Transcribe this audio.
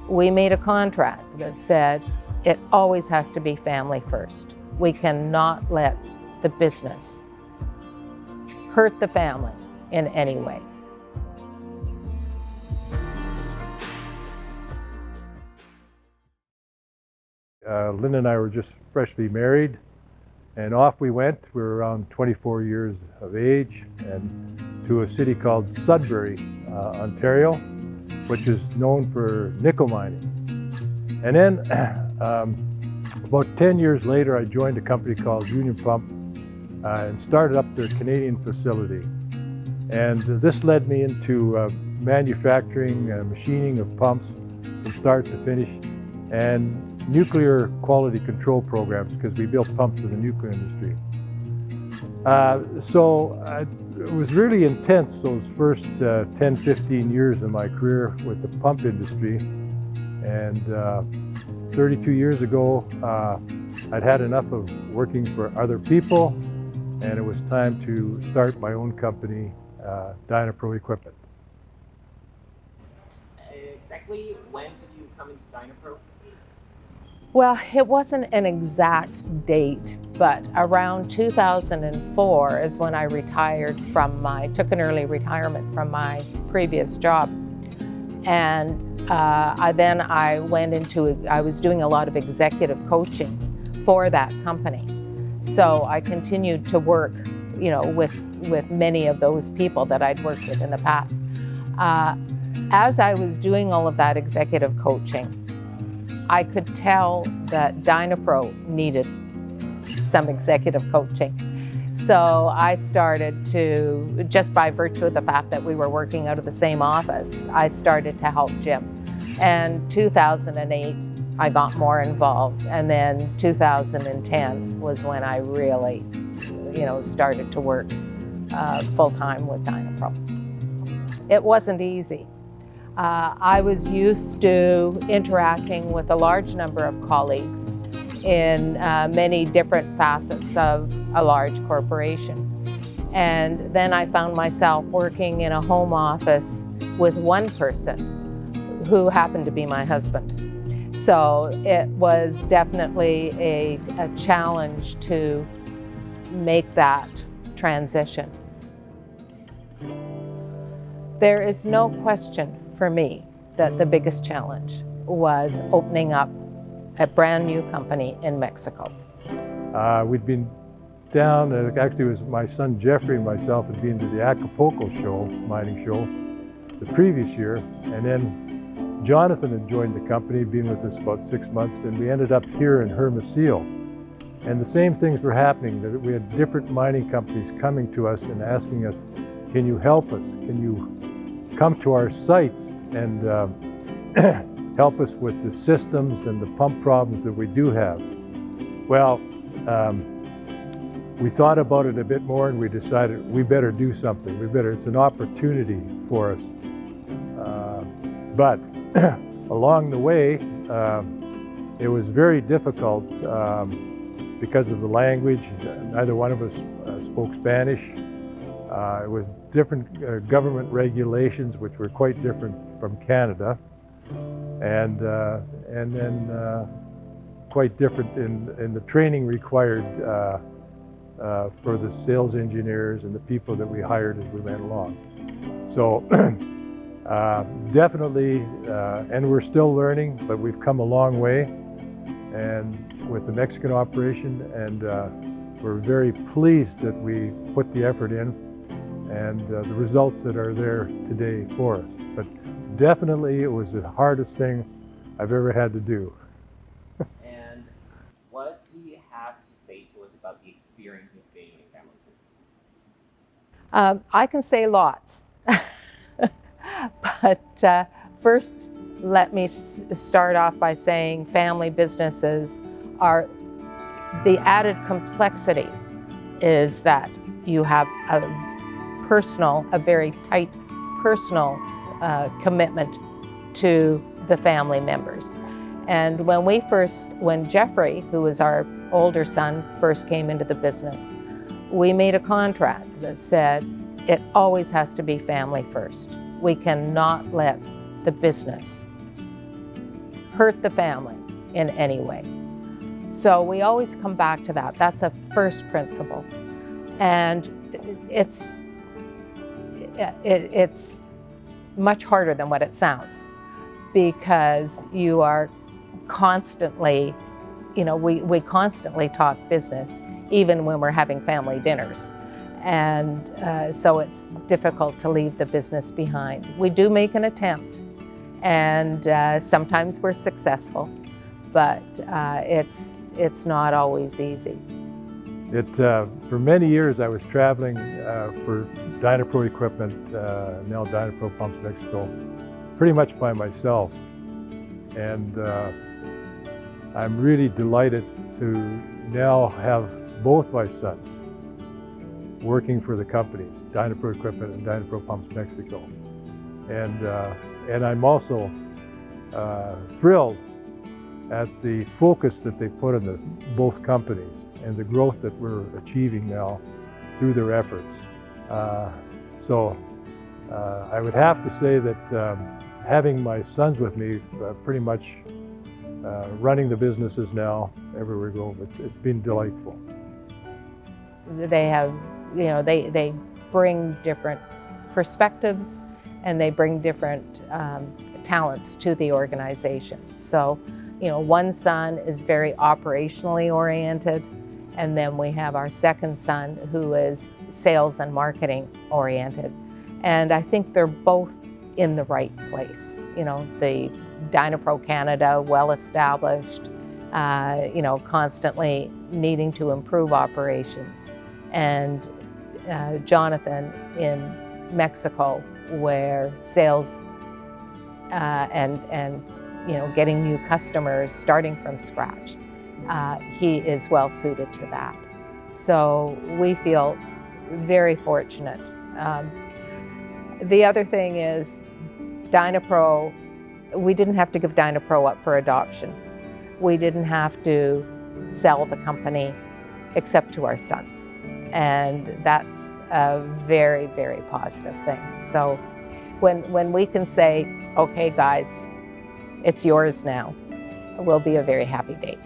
we made a contract that said it always has to be family first. We cannot let the business hurt the family in any way. Lynda and I were just freshly married, and off we went. We were around 24 years of age, and to a city called Sudbury, Ontario, which is known for nickel mining. And then about 10 years later, I joined a company called Union Pump and started up their Canadian facility. And this led me into manufacturing, machining of pumps from start to finish, and nuclear quality control programs, because we built pumps for the nuclear industry. It was really intense those first 10, 15 years of my career with the pump industry. And 32 years ago, I'd had enough of working for other people, and it was time to start my own company, Dynapro Equipment. Exactly when did you come into Dynapro? Well, it wasn't an exact date, but around 2004 is when I retired from took an early retirement from my previous job. And I was doing a lot of executive coaching for that company. So I continued to work, with many of those people that I'd worked with in the past. As I was doing all of that executive coaching, I could tell that Dynapro needed some executive coaching. So I started to, just by virtue of the fact that we were working out of the same office, I started to help Jim. And 2008, I got more involved. And then 2010 was when I really, started to work full-time with Dynapro. It wasn't easy. I was used to interacting with a large number of colleagues in many different facets of a large corporation. And then I found myself working in a home office with one person who happened to be my husband. So it was definitely a challenge to make that transition. There is no question for me that the biggest challenge was opening up a brand new company in Mexico. We'd been down, actually it was my son Jeffrey and myself had been to the Acapulco mining show, the previous year, and then Jonathan had joined the company, been with us about 6 months, and we ended up here in Hermosillo. And the same things were happening, that we had different mining companies coming to us and asking us, can you help us? Can you come to our sites and help us with the systems and the pump problems that we do have? Well, we thought about it a bit more and we decided we better do something. It's an opportunity for us. But along the way, it was very difficult because of the language. Neither one of us spoke Spanish. It was different government regulations, which were quite different from Canada, and then quite different in the training required for the sales engineers and the people that we hired as we went along. So definitely, and we're still learning, but we've come a long way, and with the Mexican operation, and we're very pleased that we put the effort in and the results that are there today for us. But definitely it was the hardest thing I've ever had to do. And what do you have to say to us about the experience of being in a family business? I can say lots. But first, let me start off by saying family businesses are, the added complexity is that you have a very tight personal commitment to the family members. And when Jeffrey, who was our older son, first came into the business, we made a contract that said it always has to be family first. We cannot let the business hurt the family in any way. So we always come back to that. That's a first principle. And it's much harder than what it sounds, because you are constantly, we constantly talk business, even when we're having family dinners. And so it's difficult to leave the business behind. We do make an attempt, and sometimes we're successful, but it's not always easy. For many years I was traveling for Dynapro equipment, now Dynapro Pumps Mexico, pretty much by myself. And I'm really delighted to now have both my sons working for the companies, Dynapro Equipment and Dynapro Pumps Mexico. And I'm also thrilled at the focus that they put on both companies and the growth that we're achieving now through their efforts. So I would have to say that having my sons with me, pretty much running the businesses now everywhere we go, it's been delightful. They have, they bring different perspectives, and they bring different talents to the organization. So, one son is very operationally oriented, and then we have our second son who is sales and marketing oriented. And I think they're both in the right place. The Dynapro Canada, well established, constantly needing to improve operations. And Jonathan in Mexico, where sales and getting new customers, starting from scratch, he is well suited to that. So we feel very fortunate. The other thing is Dynapro, we didn't have to give Dynapro up for adoption. We didn't have to sell the company except to our sons. And that's a very, very positive thing. So when we can say, okay guys, it's yours now, it will be a very happy day.